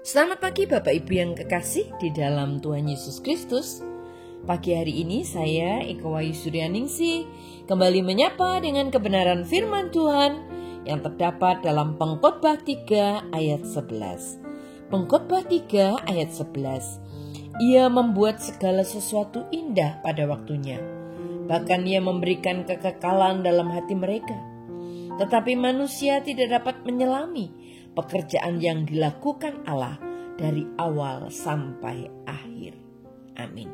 Selamat pagi Bapak Ibu yang kekasih di dalam Tuhan Yesus Kristus. Pagi hari ini saya Eko Wayu Suryaningsih kembali menyapa dengan kebenaran firman Tuhan yang terdapat dalam Pengkhotbah 3 ayat 11. Pengkhotbah 3 ayat 11. Ia membuat segala sesuatu indah pada waktunya. Bahkan ia memberikan kekekalan dalam hati mereka. Tetapi manusia tidak dapat menyelami pekerjaan yang dilakukan Allah dari awal sampai akhir. Amin.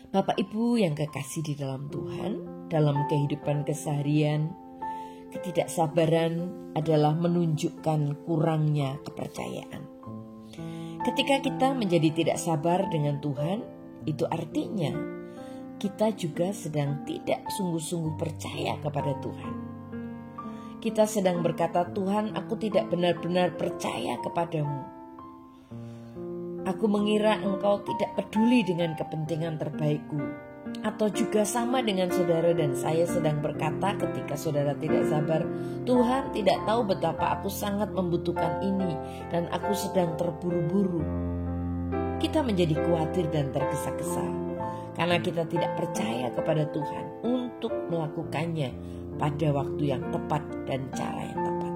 Bapak Ibu yang kekasih di dalam Tuhan, dalam kehidupan keseharian, ketidaksabaran adalah menunjukkan kurangnya kepercayaan. Ketika kita menjadi tidak sabar dengan Tuhan, itu artinya kita juga sedang tidak sungguh-sungguh percaya kepada Tuhan. Kita sedang berkata, Tuhan, aku tidak benar-benar percaya kepadamu. Aku mengira engkau tidak peduli dengan kepentingan terbaikku. Atau juga sama dengan saudara dan saya sedang berkata ketika saudara tidak sabar, Tuhan tidak tahu betapa aku sangat membutuhkan ini dan aku sedang terburu-buru. Kita menjadi khawatir dan tergesa-gesa karena kita tidak percaya kepada Tuhan untuk melakukannya pada waktu yang tepat dan cara yang tepat.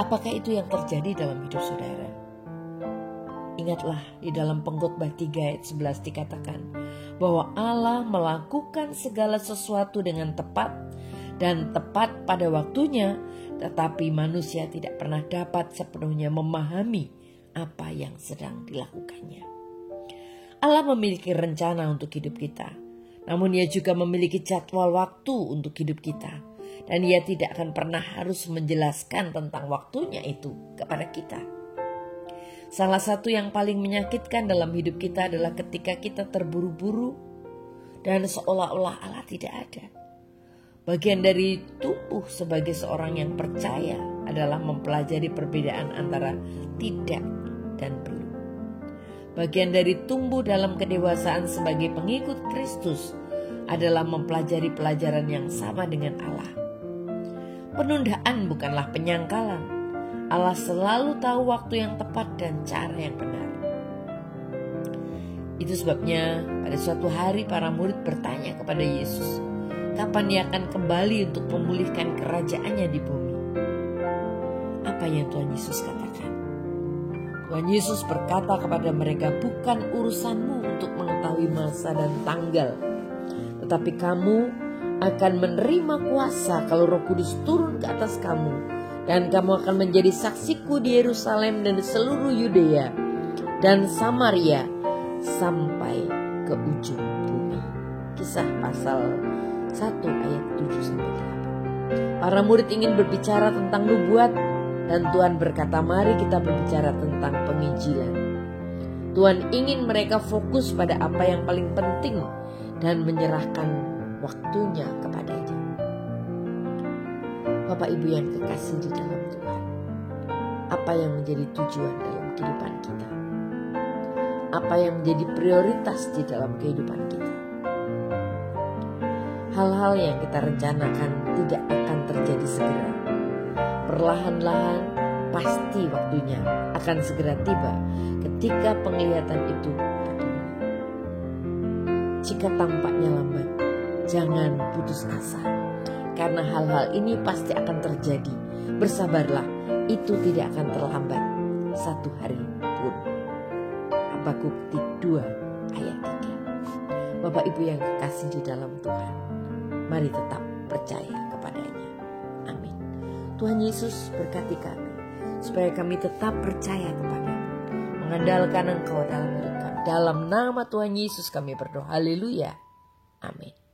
Apakah itu yang terjadi dalam hidup saudara? Ingatlah di dalam Pengkhotbah 3 ayat 11 dikatakan bahwa Allah melakukan segala sesuatu dengan tepat dan tepat pada waktunya, tetapi manusia tidak pernah dapat sepenuhnya memahami apa yang sedang dilakukannya. Allah memiliki rencana untuk hidup kita. Namun ia juga memiliki jadwal waktu untuk hidup kita. Dan ia tidak akan pernah harus menjelaskan tentang waktunya itu kepada kita. Salah satu yang paling menyakitkan dalam hidup kita adalah ketika kita terburu-buru dan seolah-olah Allah tidak ada. Bagian dari tumbuh sebagai seorang yang percaya adalah mempelajari perbedaan antara tidak dan belum. Bagian dari tumbuh dalam kedewasaan sebagai pengikut Kristus adalah mempelajari pelajaran yang sama dengan Allah. Penundaan bukanlah penyangkalan. Allah selalu tahu waktu yang tepat dan cara yang benar. Itu sebabnya pada suatu hari para murid bertanya kepada Yesus, kapan ia akan kembali untuk memulihkan kerajaannya di bumi? Apa yang Tuhan Yesus katakan? Tuhan Yesus berkata kepada mereka, bukan urusanmu untuk mengetahui masa dan tanggal, tetapi kamu akan menerima kuasa kalau Roh Kudus turun ke atas kamu, dan kamu akan menjadi saksiku di Yerusalem dan di seluruh Yudea dan Samaria sampai ke ujung bumi. Kisah pasal 1 ayat 7-8. Para murid ingin berbicara tentang nubuat, dan Tuhan berkata, mari kita berbicara tentang penginjilan. Tuhan ingin mereka fokus pada apa yang paling penting dan menyerahkan waktunya kepadanya. Bapak Ibu yang kekasih di dalam Tuhan, apa yang menjadi tujuan dalam kehidupan kita? Apa yang menjadi prioritas di dalam kehidupan kita? Hal-hal yang kita rencanakan tidak akan terjadi segera. Perlahan-lahan pasti waktunya akan segera tiba ketika penglihatan itu bertemu. Jika tampaknya lambat, jangan putus asa, karena hal-hal ini pasti akan terjadi. Bersabarlah, itu tidak akan terlambat satu hari pun. Habakuk 2 ayat 3. Bapak Ibu yang kekasih di dalam Tuhan, mari tetap percaya kepadanya. Amin. Tuhan Yesus berkati kami, supaya kami tetap percaya kepada-Mu, mengandalkan Engkau dalam hidup kami. Dalam nama Tuhan Yesus kami berdoa. Haleluya. Amin.